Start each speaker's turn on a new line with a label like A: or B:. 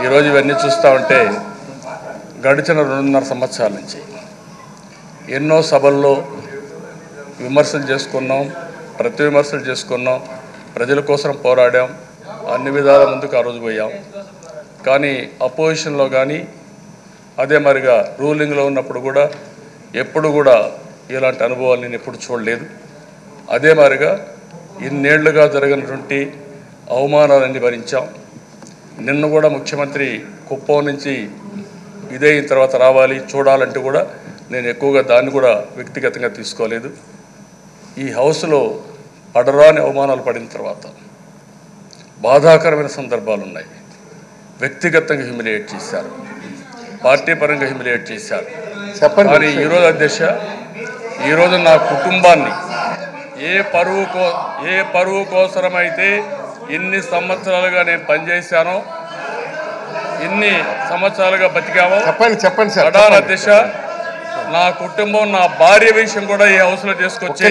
A: ఈరోజు ఇవన్నీ చూస్తూ ఉంటే గడిచిన 2.5 సంవత్సరాల నుంచి ఎన్నో సభల్లో విమర్శలు చేసుకున్నాం, ప్రతి విమర్శలు చేసుకున్నాం, ప్రజల కోసం పోరాడాం, అన్ని విధాల ముందుకు ఆ రోజు పోయాం. కానీ అపోజిషన్లో కానీ అదే మరిగా రూలింగ్లో ఉన్నప్పుడు కూడా ఎప్పుడు కూడా ఇలాంటి అనుభవాలు నేను ఎప్పుడు చూడలేదు. అదే మరిగా ఇన్నేళ్లుగా జరిగినటువంటి అవమానాలన్నీ భరించాం. నిన్న కూడా ముఖ్యమంత్రి కుప్పం నుంచి ఇదైన తర్వాత రావాలి చూడాలంటూ కూడా నేను ఎక్కువగా దాన్ని కూడా వ్యక్తిగతంగా తీసుకోలేదు. ఈ హౌస్లో పడరాని అవమానాలు పడిన తర్వాత బాధాకరమైన సందర్భాలు ఉన్నాయి. వ్యక్తిగతంగా హ్యూమిలియేట్ చేశారు, పార్టీ పరంగా హ్యూమిలియేట్ చేశారు. కానీ ఈరోజు అధ్యక్ష, ఈరోజు నా కుటుంబాన్ని ఏ పరువు కోసమైతే ఇన్ని సంవత్సరాలుగా నేను పనిచేశానో, ఇన్ని సంవత్సరాలుగా బతికామో,
B: చెప్పండి సార్.
A: ప్రధాన అధ్యక్ష, నా కుటుంబం, నా భార్య విషయం కూడా ఈ హౌస్లో తీసుకొచ్చి